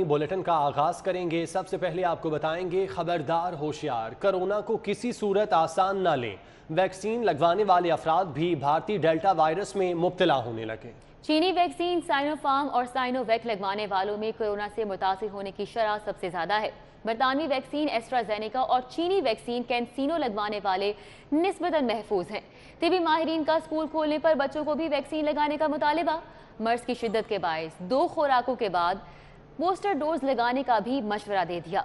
Bulletin का आगाज करेंगे। सबसे पहले आपको बताएंगे खबरदार होशियार, कोरोना को किसी सूरत आसान ना लें। वैक्सीन लगवाने वाले अफराद भी भारतीय डेल्टा वायरस में मुब्तला होने लगे। चीनी वैक्सीन साइनोफार्म और साइनोवेक लगवाने वालों में कोरोना से मुतासिर होने की शरह सबसे ज्यादा है। बरतानवी वैक्सीन एस्ट्राजेनेका और चीनी वैक्सीन कैंसिनो लगवाने वाले निस्बतन महफूज हैं। तिबी माहिरीन का स्कूल खोलने पर बच्चों को भी वैक्सीन लगाने का मुतालिबा। मर्ज की शिद्दत के बायस 2 खुराकों के बाद बूस्टर डोज लगाने का भी मशवरा दे दिया।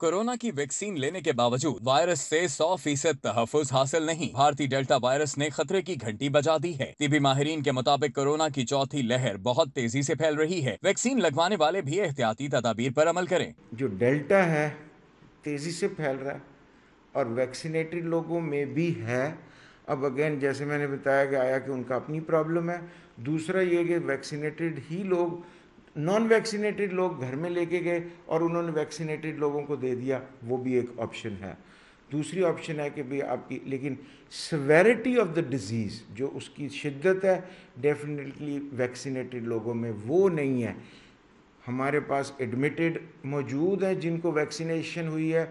कोरोना की वैक्सीन लेने के बावजूद वायरस से 100% तहफ़्फ़ुज़ हासिल नहीं। भारतीय डेल्टा वायरस ने खतरे की घंटी बजा दी है। तिबी माहिरीन के मुताबिक कोरोना की चौथी लहर बहुत तेजी से फैल रही है। वैक्सीन लगवाने वाले भी एहतियाती तदाबीर पर अमल करें। जो डेल्टा है तेजी से फैल रहा है और वैक्सीनेटेड लोगों में भी है। अब अगेन जैसे मैंने बताया कि आया कि उनका अपनी प्रॉब्लम है। दूसरा ये कि वैक्सीनेटेड ही लोग नॉन वैक्सीनेटेड लोग घर में लेके गए और उन्होंने वैक्सीनेटेड लोगों को दे दिया, वो भी एक ऑप्शन है। दूसरी ऑप्शन है कि भाई आपकी लेकिन सेवेरिटी ऑफ द डिज़ीज़ जो उसकी शिद्दत है डेफिनेटली वैक्सीनेटेड लोगों में वो नहीं है। हमारे पास एडमिटेड मौजूद हैं जिनको वैक्सीनेशन हुई है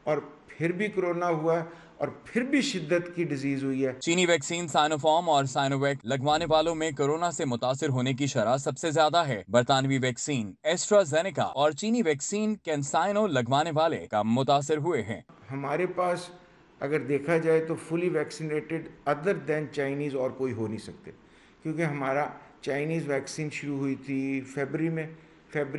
और फिर भी कोरोना हुआ है और फिर भी शिद्दत की डिजीज हुई है। चीनी वैक्सीन साइनोफार्म और साइनोवेक लगवाने वालों में कोरोना से मुतासिर होने की शरह सबसे ज्यादा है। बरतानवी वैक्सीन एस्ट्राजेनेका और चीनी वैक्सीन कैंसाइनो लगवाने वाले कम मुतासिर हुए हैं। हमारे पास अगर देखा जाए तो fully vaccinated other than Chinese और कोई हो नहीं सकते, क्योंकि हमारा चाइनीज़ वैक्सीन शुरू हुई थी फरवरी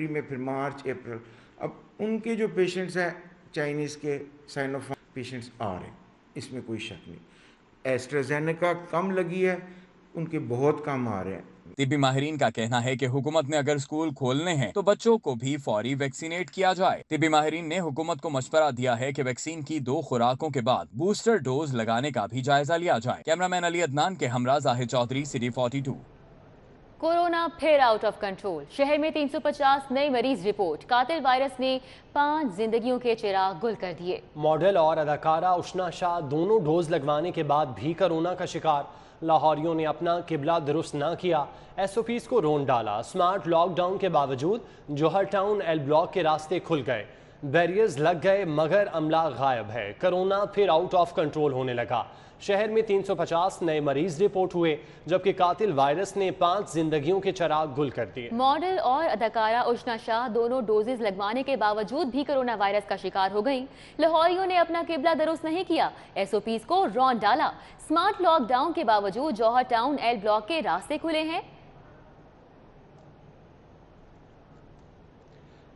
में फिर मार्च अप्रैल। अब उनके जो पेशेंट्स हैं चाइनीज़ के साइनोफार्म पेशेंट्स आ रहे हैं, इसमें कोई शक नहीं। एस्ट्राजेनेका कम लगी है, उनके बहुत कम आ रहे हैं। तिब्बी माहिरीन का कहना है कि हुकूमत ने अगर स्कूल खोलने हैं तो बच्चों को भी फौरी वैक्सीनेट किया जाए। तिब्बी माहिरीन ने हुकूमत को मशवरा दिया है कि वैक्सीन की 2 खुराकों के बाद बूस्टर डोज लगाने का भी जायजा लिया जाए। कैमरामैन अली अदनान के हमरा जाहिद चौधरी, सिटी 42। कोरोना फिर आउट ऑफ कंट्रोल। शहर में 350 नए मरीज रिपोर्ट। कातिल वायरस ने 5 जिंदगियों के चिराग गुल कर दिए। मॉडल और अदाकारा उशना शाह दोनों डोज लगवाने के बाद भी कोरोना का शिकार। लाहौरियों ने अपना किबला दुरुस्त न किया, SOPs को रोन डाला। स्मार्ट लॉकडाउन के बावजूद जौहर टाउन एल ब्लॉक के रास्ते खुल गए, बैरियर्स लग गए मगर अमला गायब है। कोरोना फिर आउट ऑफ कंट्रोल होने लगा। शहर में 350 नए मरीज रिपोर्ट हुए, जबकि कातिल वायरस ने 5 जिंदगियों के चिराग गुल कर दिए। मॉडल और अदाकारा उशना शाह दोनों डोजेस लगवाने के बावजूद भी कोरोना वायरस का शिकार हो गई। लाहौरियों ने अपना किबला दुरुस्त नहीं किया, SOPs को रौंद डाला। स्मार्ट लॉकडाउन के बावजूद जौहर टाउन एल ब्लॉक के रास्ते खुले हैं।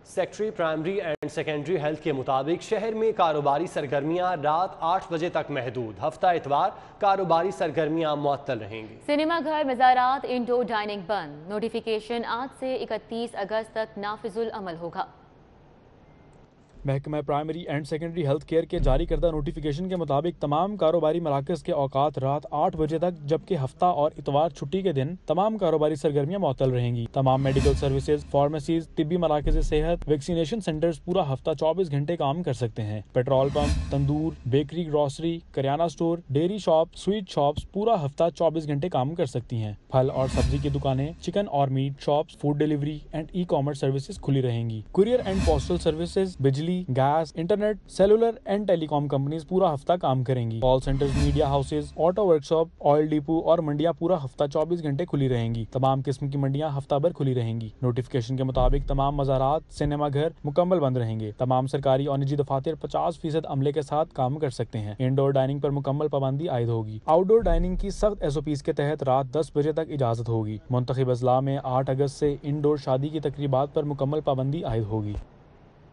Secretary primary and secondary health के मुताबिक शहर में कारोबारी सरगर्मियां रात 8 बजे तक महदूद। हफ्ता इतवार कारोबारी सरगर्मियां मुअत्तल रहेंगी। सिनेमा घर, मज़ारात, इंडोर डाइनिंग बंद। नोटिफिकेशन आज से 31 अगस्त तक नाफिजुल अमल होगा। महकमा primary and secondary health care के जारी करदा नोटिफिकेशन के मुताबिक तमाम कारोबारी मराकज़ के औकात रात 8 बजे तक, जबकि हफ्ता और इतवार छुट्टी के दिन तमाम कारोबारी सरगर्मियां मुअत्तल रहेंगी। तमाम मेडिकल सर्विसेज, फार्मेसीज, तिब्बी मराकज़ सेहत, वैक्सीनेशन सेंटर्स पूरा हफ्ता 24 घंटे काम कर सकते हैं। Petrol pump, tandoor, bakery, grocery, karyana store, dairy shop, sweet shops पूरा हफ्ता 24 घंटे काम कर सकती हैं। फल और सब्जी की दुकानें, चिकन और meat shops, food delivery and E commerce services खुली रहेंगी। कुरियर एंड पोस्टल सर्विसेज, बिजली, gas, internet, cellular and telecom companies पूरा हफ्ता काम करेंगी। Call centres, media houses, auto workshop, oil depot और मंडियां पूरा हफ्ता 24 घंटे खुली रहेंगी। तमाम किस्म की मंडियां हफ्ता भर खुली रहेंगी। नोटिफिकेशन के मुताबिक तमाम मज़ारात, सिनेमा घर मुकम्मल बंद रहेंगे। तमाम सरकारी और निजी दफातर 50% अमले के साथ काम कर सकते हैं। इंडोर डाइनिंग पर मुकम्मल पाबंदी आयद होगी। आउटडोर डाइनिंग की सख्त SOPs के तहत रात 10 बजे तक इजाजत होगी। मुंतखब अजला में 8 अगस्त से इंडोर शादी की तकरीबात पर मुकम्मल पाबंदी आयद होगी।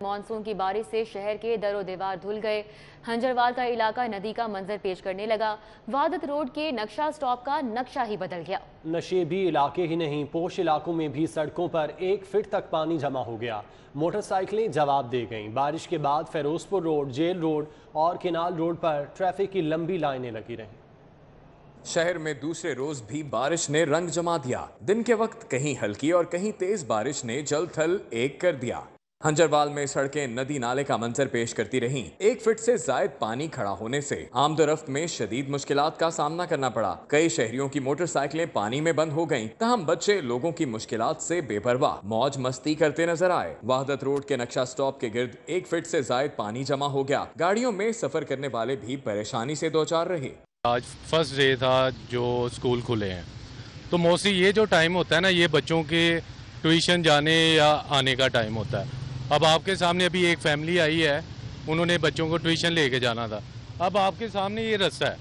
मानसून की बारिश से शहर के दरो दीवार धुल गए। हंजरवाल का इलाका नदी का मंजर पेश करने लगा। वादत रोड के नक्शा स्टॉप का नक्शा ही बदल गया। नशेबी इलाके ही नहीं, पोश इलाकों में भी सड़कों पर 1 फीट तक पानी जमा हो गया। मोटरसाइकिलें जवाब दे गईं। बारिश के बाद फेरोजपुर रोड, जेल रोड और केनाल रोड पर ट्रैफिक की लंबी लाइनें लगी रहीं। शहर में दूसरे रोज भी बारिश ने रंग जमा दिया। दिन के वक्त कहीं हल्की और कहीं तेज बारिश ने जल थल एक कर दिया। हंजरवाल में सड़कें नदी नाले का मंजर पेश करती रहीं। 1 फीट से जायद पानी खड़ा होने से आमदोरफ्त में शदीद मुश्किलात का सामना करना पड़ा। कई शहरियों की मोटरसाइकिलें पानी में बंद हो गईं। तहम बच्चे लोगों की मुश्किलात से बेपरवाह मौज मस्ती करते नजर आए। वहदत रोड के नक्शा स्टॉप के गिर्द 1 फीट से जायद पानी जमा हो गया। गाड़ियों में सफर करने वाले भी परेशानी से दो चार रहे। आज फर्स्ट डे था जो स्कूल खुले हैं, तो मोस्टली ये जो टाइम होता है ना, ये बच्चों के ट्यूशन जाने या आने का टाइम होता है। अब आपके सामने अभी एक फैमिली आई है, उन्होंने बच्चों को ट्यूशन लेके जाना था। अब आपके सामने ये रास्ता है,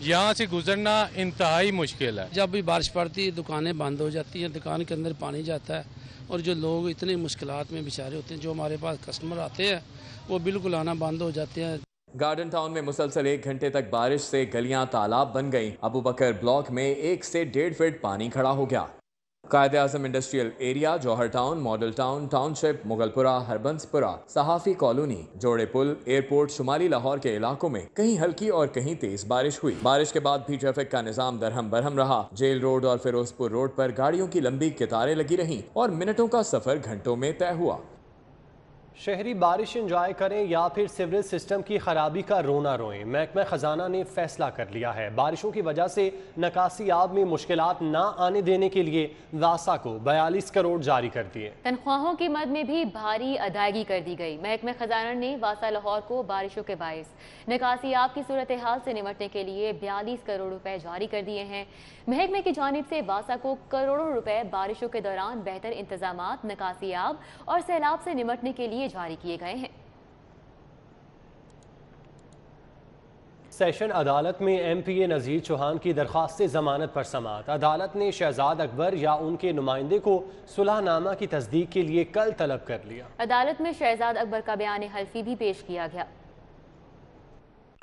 यहाँ से गुजरना इंतहाई मुश्किल है। जब भी बारिश पड़ती है दुकानें बंद हो जाती हैं, दुकान के अंदर पानी जाता है और जो लोग इतनी मुश्किलात में बेचारे होते हैं, जो हमारे पास कस्टमर आते हैं वो बिल्कुल आना बंद हो जाते हैं। गार्डन टाउन में मुसलसल 1 घंटे तक बारिश से गलियां तालाब बन गईं। अबू बकर ब्लॉक में 1 से 1.5 फीट पानी खड़ा हो गया। Quaid-e-Azam industrial area, Johar town, model town, township, Mughalpura, Harbanspura, Sahafi colony, Jorey Pul, airport, शुमाली लाहौर के इलाकों में कहीं हल्की और कहीं तेज बारिश हुई। बारिश के बाद भी ट्रैफिक का निजाम दरहम बरहम रहा। जेल रोड और फिरोजपुर रोड पर गाड़ियों की लंबी कतारें लगी रहीं और मिनटों का सफर घंटों में तय हुआ। शहरी बारिश एंजॉय करें या फिर सिवरेज सिस्टम की खराबी का रोना रोएं, महकमा खजाना ने फैसला कर लिया है। बारिशों की वजह से निकासी आब में मुश्किलात ना आने देने के लिए वासा को 42 करोड़ जारी कर दिए। तनख्वाहों की मद में भी भारी अदायगी कर दी गई। महकमा खजाना ने वासा लाहौर को बारिशों के बायस निकासी आब की सूरत हाल से निमटने के लिए 42 करोड़ रुपए जारी कर दिए हैं। महकमे की जानिब से वासा को करोड़ों रुपए बारिशों के दौरान बेहतर इंतजामात, निकासी आब और सैलाब से निमटने के लिए जारी किए गए हैं। सेशन अदालत में MPA नज़ीर चौहान की दरख्वास्त से जमानत पर समाअत। अदालत ने शहजाद अकबर या उनके नुमाइंदे को सुलहनामा की तस्दीक के लिए कल तलब कर लिया। अदालत में शहजाद अकबर का बयान हल्फी भी पेश किया गया।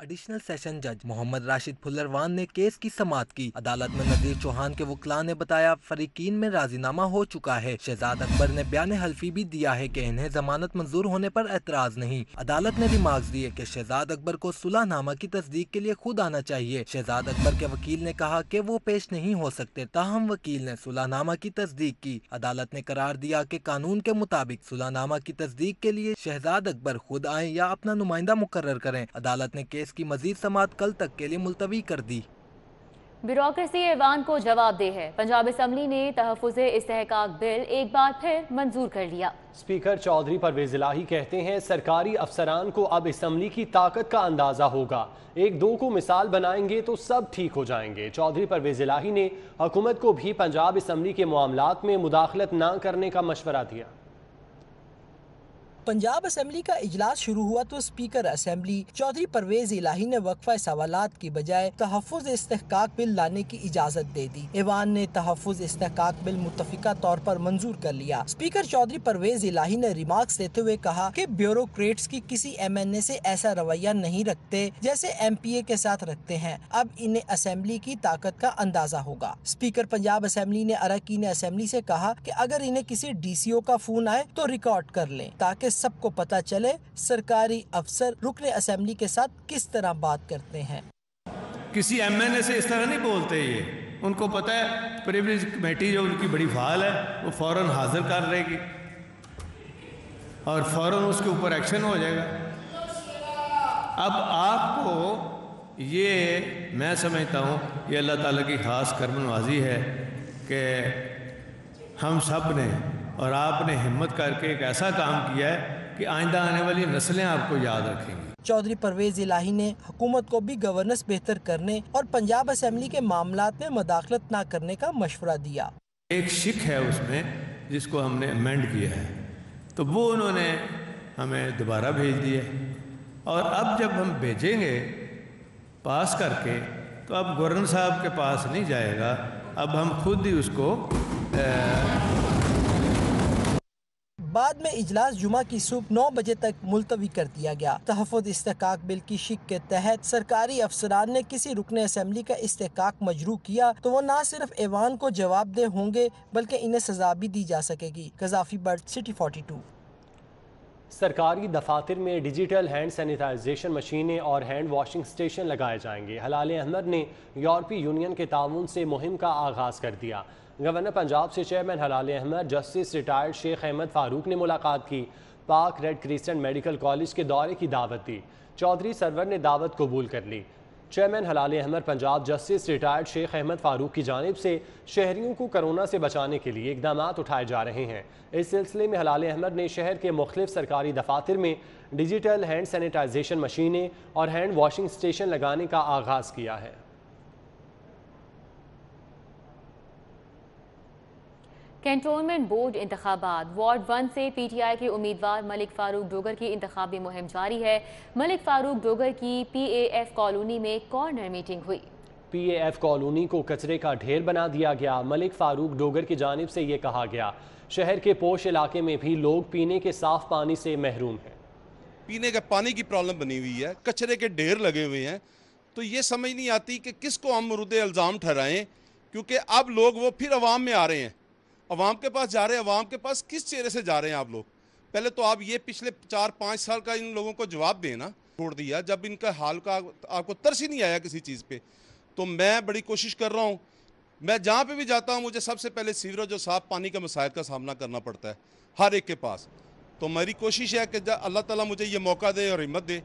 एडिशनल सेशन जज मोहम्मद राशिद फुल्लरवान ने केस की समाअत की। अदालत में नज़ीर चौहान के वकला ने बताया फरीकीन में राजीनामा हो चुका है। शहजाद अकबर ने बयान हल्फी भी दिया है कि इन्हें जमानत मंजूर होने पर एतराज नहीं। अदालत ने रिमार्क्स दिए कि शहजाद अकबर को सुलहनामा की तस्दीक के लिए खुद आना चाहिए। शहजाद अकबर के वकील ने कहा कि वो पेश नहीं हो सकते, ताहम वकील ने सुलहनामा की तस्दीक की। अदालत ने करार दिया कि कानून के मुताबिक सुलहनामा की तस्दीक के लिए शहजाद अकबर खुद आए या अपना नुमाइंदा मुकर्रर करें। अदालत ने केस की मजीद समाअत कल तक के लिए मुलतवी कर दी। ब्यूरोक्रेसी ऐवान को जवाब दे है। पंजाब असम्बली ने तहफ़्फ़ुज़े इस्तेहकाक बिल एक बार फिर मंजूर कर लिया। स्पीकर चौधरी परवेज़ इलाही कहते हैं सरकारी अफसरान को अब असम्बली की ताकत का अंदाज़ा होगा। 1-2 को मिसाल बनाएंगे तो सब ठीक हो जाएंगे। चौधरी परवेज़ इलाही ने हुकूमत को भी पंजाब असम्बली के मामलात में मुदाखलत न करने का मशवरा दिया। पंजाब असेंबली का इजलास शुरू हुआ तो स्पीकर असेंबली चौधरी परवेज इलाही ने वक्फा सवालात की बजाय तहफ़्फ़ुज़ इस्तेहकाक बिल लाने की इजाजत दे दी। ऐवान ने तहफ़्फ़ुज़ इस्तेहकाक बिल मुत्तफ़िका तौर पर मंजूर कर लिया। स्पीकर चौधरी परवेज इलाही ने रिमार्क्स देते हुए कहा कि ब्यूरोक्रेट्स की किसी MNA से ऐसा रवैया नहीं रखते जैसे MPA के साथ रखते हैं। अब इन्हें असेंबली की ताकत का अंदाजा होगा। स्पीकर पंजाब असेंबली ने अरकान असेंबली से कहा कि अगर इन्हें किसी DCO का फोन आए तो रिकॉर्ड कर लें ताकि सबको पता चले सरकारी अफसर रुकने असेंबली के साथ किस तरह बात करते हैं। किसी MNA से इस तरह नहीं बोलते। ये उनको पता है प्रिविलेज कमेटी जो उनकी बड़ी फाल है वो फौरन हाजिर कर लेगी और फौरन उसके ऊपर एक्शन हो जाएगा। अब आपको ये मैं समझता हूँ ये अल्लाह ताला की ख़ास कर्मनवाजी है कि हम सब ने और आपने हिम्मत करके एक ऐसा काम किया है कि आइंदा आने वाली नस्लें आपको याद रखेंगी। चौधरी परवेज इलाही ने हुकूमत को भी गवर्नेंस बेहतर करने और पंजाब असेंबली के मामलात में मुदाखलत न करने का मशवरा दिया। एक शिक है उसमें जिसको हमने अमेंड किया है तो वो उन्होंने हमें दोबारा भेज दिया और अब जब हम भेजेंगे पास करके तो अब गवर्नर साहब के पास नहीं जाएगा, अब हम खुद ही उसको बाद में इजलास जुमा की सुबह 9 बजे तक मुलतवी कर दिया गया। तहफ़्फ़ुज़ इस्तेहकाक बिल की शिक के तहत सरकारी अफसरान ने किसी रुकने असेंबली का इस्तेहकाक मजरू किया तो वो न सिर्फ ऐवान को जवाबदेह होंगे बल्कि इन्हें सजा भी दी जा सकेगी। कज़ाफ़ी बर्ड, सिटी 42। सरकारी दफातर में डिजिटल हैंड सैनिटाइजेशन मशीनें और हैंड वॉशिंग स्टेशन लगाए जाएंगे। हलाल अहमद ने यूरोपीय यूनियन के ताउन से मुहिम का आगाज़ कर दिया। गवर्नर पंजाब से चेयरमैन हलाल अहमद, जस्टिस रिटायर्ड शेख अहमद फारूक ने मुलाकात की। پاک ریڈ کریسنٹ میڈیکل کالج کے دورے کی دعوت دی۔ چودھری سرور نے دعوت قبول کر لی۔ چیئرمین ہلال احمر پنجاب جسٹس ریٹائرڈ شیخ احمد فاروق کی جانب سے شہریوں کو کرونا سے بچانے کے لیے اقدامات اٹھائے جا رہے ہیں۔ اس سلسلے میں ہلال احمر نے شہر کے مختلف سرکاری دفاتر میں ڈیجیٹل ہینڈ سینیٹائزیشن مشینیں اور ہینڈ واشنگ سٹیشن لگانے کا آغاز کیا ہے۔ کنٹونمنٹ بورڈ انتخابات وارڈ 1 سے پی ٹی آئی کے امیدوار ملک فاروق ڈوگر کی انتخابی مہم جاری ہے۔ ملک فاروق ڈوگر کی پی اے ایف کالونی میں کارنر میٹنگ ہوئی۔ پی اے ایف کالونی کو کچرے کا ڈھیر بنا دیا گیا۔ ملک فاروق ڈوگر کی جانب سے یہ کہا گیا شہر کے پوش علاقے میں بھی لوگ پینے کے صاف پانی سے محروم ہیں۔ پینے کے پانی کی پرابلم بنی ہوئی ہے، کچرے کے ڈھیر لگے ہوئے ہیں، تو یہ سمجھ نہیں آتی کہ کس کو ہم مورد الزام ٹھہرائیں، کیونکہ اب لوگ وہ پھر عوام میں آ رہے ہیں، عوام کے پاس جا رہے ہیں۔ عوام کے پاس کس چہرے سے جا رہے ہیں آپ لوگ؟ پہلے تو آپ یہ پچھلے 4-5 سال کا ان لوگوں کو جواب دیں نا۔ چھوڑ دیا جب ان کا حال کا آپ کو ترس ہی نہیں آیا کسی چیز پہ۔ تو میں بڑی کوشش کر رہا ہوں، میں جہاں پہ بھی جاتا ہوں مجھے سب سے پہلے سیوریج اور صاف پانی کے مسائل کا سامنا کرنا پڑتا ہے ہر ایک کے پاس۔ تو میری کوشش ہے کہ اللہ تعالیٰ مجھے یہ موقع دے اور ہمت دے۔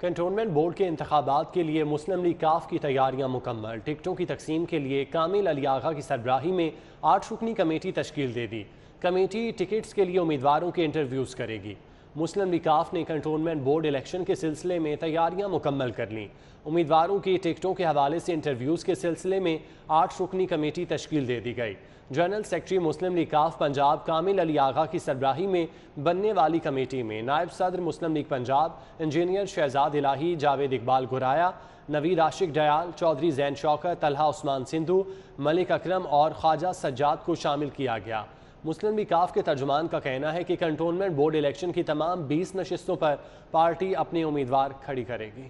کنٹونمنٹ بورڈ کے انتخابات کے لیے مسلم لیگ کاف کی تیاریاں مکمل۔ ٹکٹوں کی تقسیم کے لیے کامل علی آغا کی سربراہی میں 8 رکنی کمیٹی تشکیل دے دی۔ کمیٹی ٹکٹس کے لیے امیدواروں کے انٹرویوز کرے گی۔ مسلم لیگ کاف نے کنٹونمنٹ بورڈ الیکشن کے سلسلے میں تیاریاں مکمل کر لیں۔ امیدواروں کی ٹکٹوں کے حوالے سے انٹرویوز کے سلسلے میں 8 رکنی کمیٹی تشکیل دے دی گئی۔ جنرل سیکرٹری مسلم لیگ کاف پنجاب کامل علی آغا کی سربراہی میں بننے والی کمیٹی میں نائب صدر مسلم لیگ پنجاب انجینئر شہزاد الہی، جاوید اقبال گرایا، نوید عاشق ڈیال، چودھری زین شوکت، طلحہ عثمان سندھو، ملک اکرم اور خواجہ سجاد کو شامل کیا گیا۔ مسلم لیگ کاف کے ترجمان کا کہنا ہے کہ کنٹونمنٹ بورڈ الیکشن کی تمام 20 نشستوں پر پارٹی اپنے امیدوار کھڑی کرے گی۔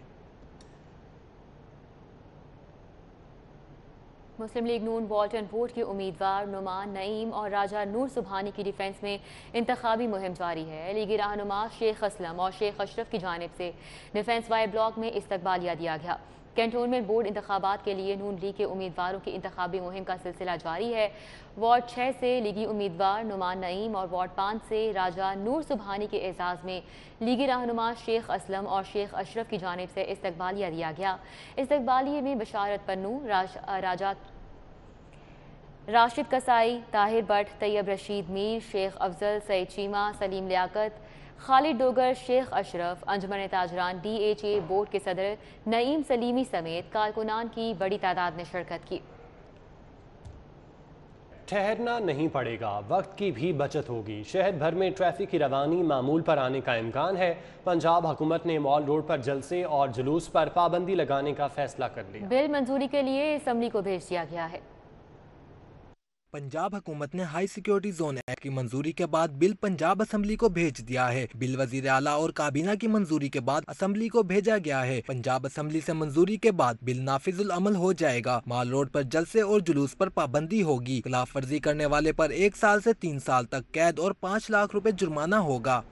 مسلم لیگ نون والٹن بورڈ کے امیدوار نعمان نعیم اور راجہ نور سبحانی کی ڈیفنس میں انتخابی مہم جاری ہے۔ لیگی رہنما شیخ اسلم اور شیخ اشرف کی جانب سے ڈیفنس وائی بلاک میں استقبالیہ دیا گیا۔ کنٹونمنٹ بورڈ انتخابات کے لیے نون لیگ کے امیدواروں کی انتخابی مہم کا سلسلہ جاری ہے۔ وارڈ 6 سے لیگی امیدوار نعمان نعیم اور وارڈ 5 سے راجہ نور سبحانی کے اعزاز میں لیگی رہنما شیخ اسلم اور شیخ اشرف کی جانب سے استقبالیہ دیا گیا۔ استقبالیے میں بشارت پنو، راجہ Rashid کسائی، Tahir but, Tayyip Rashid Mir, Sheikh Afzal, Saeed Cheema, Saleem Liaquat, Khalid Dogar, Sheikh Ashraf, Anjuman تاجران D H A board کے صدر نعیم سلیمی سمیت کارکنان کی بڑی تعداد نے شرکت کی۔ ٹھہرنا نہیں پڑے گا، وقت کی بھی بچت ہوگی۔ شہر بھر میں ٹریفک کی روانی معمول پر آنے کا امکان ہے۔ پنجاب حکومت نے مال روڈ پر جلسے اور جلوس پر پابندی لگانے کا فیصلہ کر لیا۔ بل منظوری کے لیے اسمبلی کو بھیج دیا گیا ہے۔ پنجاب حکومت نے ہائی سیکیورٹی زون ایکٹ کی منظوری کے بعد بل پنجاب اسمبلی کو بھیج دیا ہے۔ بل وزیر اعلیٰ اور کابینہ کی منظوری کے بعد اسمبلی کو بھیجا گیا ہے۔ پنجاب اسمبلی سے منظوری کے بعد بل نافذ العمل ہو جائے گا۔ مال روڈ پر جلسے اور جلوس پر پابندی ہوگی۔ خلاف ورزی کرنے والے پر 1 سال سے 3 سال تک قید اور 5 لاکھ روپے جرمانہ ہوگا۔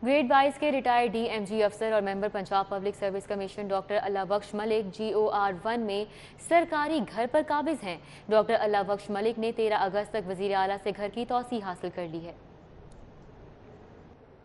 گریڈ 22 کے ریٹائرڈ ڈی ایم جی افسر اور member Punjab public service commission doctor Allah Bakhsh Malik GOR 1 میں سرکاری گھر پر قابض ہیں۔ ڈاکٹر اللہ بخش ملک نے 13 اگست تک وزیر اعلیٰ سے گھر کی توسیع حاصل کر لی ہے۔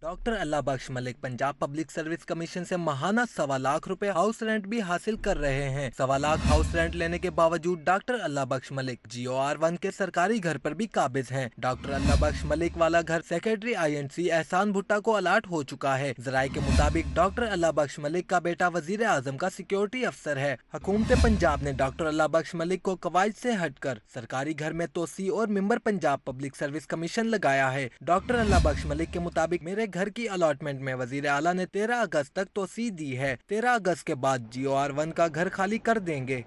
ڈاکٹر اللہ بخش ملک پنجاب پبلک سروس کمیشن سے ماہانہ 1.25 لاکھ روپے ہاؤس رینٹ بھی حاصل کر رہے ہیں۔ 1.25 لاکھ ہاؤس رینٹ لینے کے باوجود ڈاکٹر اللہ بخش ملک GOR 1 کے سرکاری گھر پر بھی قابض ہیں۔ ڈاکٹر اللہ بخش ملک والا گھر سیکرٹری INC احسان بھٹا کو الاٹ ہو چکا ہے۔ ذرائع کے مطابق ڈاکٹر اللہ بخش ملک کا بیٹا وزیر اعظم کا سیکیورٹی افسر ہے۔ حکومت پنجاب نے ڈاکٹر اللہ بخش ملک کو قواعد سے ہٹ کر سرکاری گھر میں توسیع اور member Punjab public service commission لگایا ہے۔ ڈاکٹر اللہ بخش ملک کے مطابق میرے گھر کی الاٹمنٹ میں وزیر اعلیٰ نے 13 اگست تک توسیع دی ہے۔ 13 اگست کے بعد GOR 1 کا گھر خالی کر دیں گے۔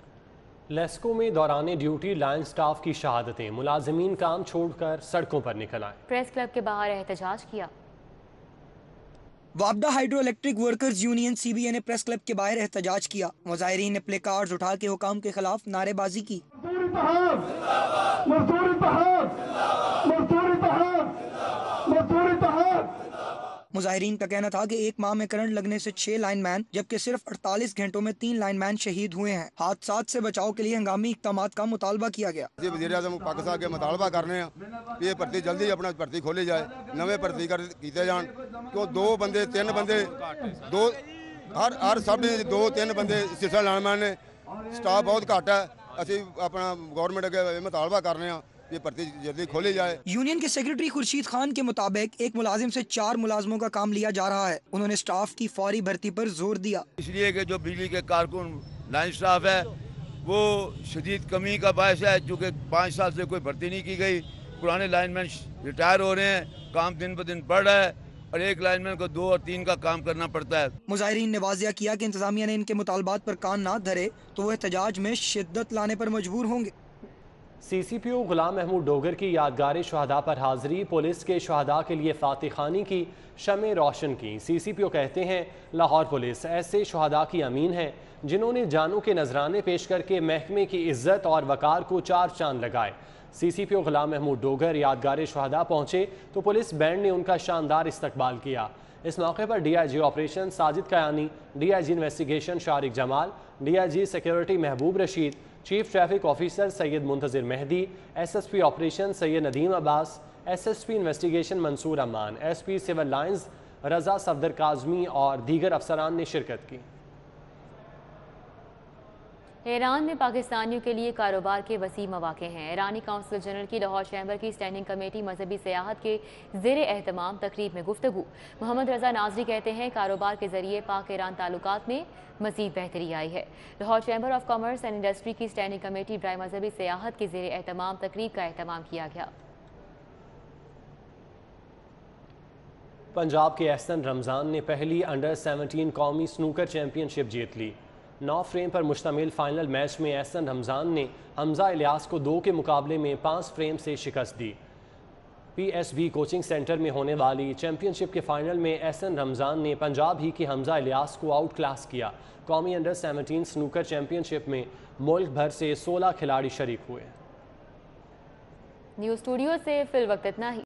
لیسکو میں دوران ڈیوٹی لائن سٹاف کی شہادتیں، ملازمین کام چھوڑ کر سڑکوں پر نکل آئے۔ پریس کلب کے باہر احتجاج کیا۔ وابدہ hydro electric workers union CBA نے پریس کلب کے باہر احتجاج کیا۔ مظاہرین نے پلے کارڈز اٹھا کے حکام کے خلاف نعرے بازی کی۔ مظاہرین کا کہنا تھا کہ 1 ماہ میں کرنٹ لگنے سے 6 لائن مین جبکہ صرف 48 گھنٹوں میں 3 لائن مین شہید ہوئے ہیں۔ حادثات سے بچاؤ کے لیے ہنگامی اقدامات کا مطالبہ کیا گیا۔ وزیر اعظم پاکستان کے مطالبہ کرنے ہیں کہ یہ بھرتی جلدی اپنا بھرتی کھولی جائے، نویں بھرتی کیتے جان، کیوں 2 بندے 3 بندے ہر سب 2-3 بندے اسسٹنٹ لائن مین نے، سٹاف بہت گھٹ ہے۔ اسی اپنا گورنمنٹ اگے مطالبہ کرنے ہیں یہ بھرتی جلدی کھولی جائے۔ یونین کے سیکرٹری خورشید خان کے مطابق ایک ملازم سے 4 ملازموں کا کام لیا جا رہا ہے۔ انہوں نے سٹاف کی فوری بھرتی پر زور دیا، اس لیے کہ جو بجلی کے کارکن لائن سٹاف ہے وہ شدید کمی کا باعث ہے، چونکہ 5 سال سے کوئی بھرتی نہیں کی گئی۔ پرانے لائن مین ریٹائر ہو رہے ہیں، کام دن بہ دن بڑھ رہا ہے اور ایک لائن مین کو 2 اور 3 کا کام کرنا پڑتا ہے۔ مظاہرین نے واضح کیا کہ انتظامیہ نے ان کے مطالبات پر کان نہ دھرے تو وہ احتجاج میں شدت لانے پر مجبور ہوں گے۔ سی سی پی او غلام محمود ڈوگر کی یادگار شہداء پر حاضری، پولیس کے شہداء کے لیے فاتح خوانی کی، شمع روشن کی۔ سی سی پی او کہتے ہیں لاہور پولیس ایسے شہداء کی امین ہے جنہوں نے جانوں کے نذرانے پیش کر کے محکمے کی عزت اور وقار کو 4 چاند لگائے۔ سی سی پی او غلام محمود ڈوگر یادگار شہداء پہنچے تو پولیس بینڈ نے ان کا شاندار استقبال کیا۔ اس موقع پر D I G operation Sajid Kayani, D I G investigation Shariq Jamal, D I G security Mehboob Rasheed, chief traffic officer Syed Muntazir Mehdi, S S P operation Syed Nadeem Abbas, S S P investigation Mansoor Aman, S P civil lines Raza Safdar Kazmi اور دیگر افسران نے شرکت کی۔ ایران میں پاکستانیوں کے لیے کاروبار کے وسیع مواقع ہیں۔ ایرانی کونسل جنرل کی لاہور چیمبر کی اسٹینڈنگ کمیٹی مذہبی سیاحت کے زیر اہتمام تقریب میں گفتگو۔ محمد رضا ناظری کہتے ہیں کاروبار کے ذریعے پاک ایران تعلقات میں مزید بہتری آئی ہے۔ Lahore chamber of commerce and industry کی اسٹینڈنگ کمیٹی برائے مذہبی سیاحت کے زیر اہتمام تقریب کا اہتمام کیا گیا۔ پنجاب کے احسن رمضان نے پہلی انڈر 17 قومی سنوکر چیمپئن شپ جیت لی۔ 9 فریم پر مشتمل فائنل میچ میں احسن رمضان نے حمزہ الیاس کو 2 کے مقابلے میں 5 فریم سے شکست دی۔ P S B coaching centre میں ہونے والی چیمپئن شپ کے فائنل میں احسن رمضان نے پنجاب ہی کی حمزہ الیاس کو آؤٹ کلاس کیا۔ قومی انڈر 17 سنوکر چیمپئن شپ میں ملک بھر سے 16 کھلاڑی شریک ہوئے۔ نیوز اسٹوڈیو سے فی الوقت اتنا ہی۔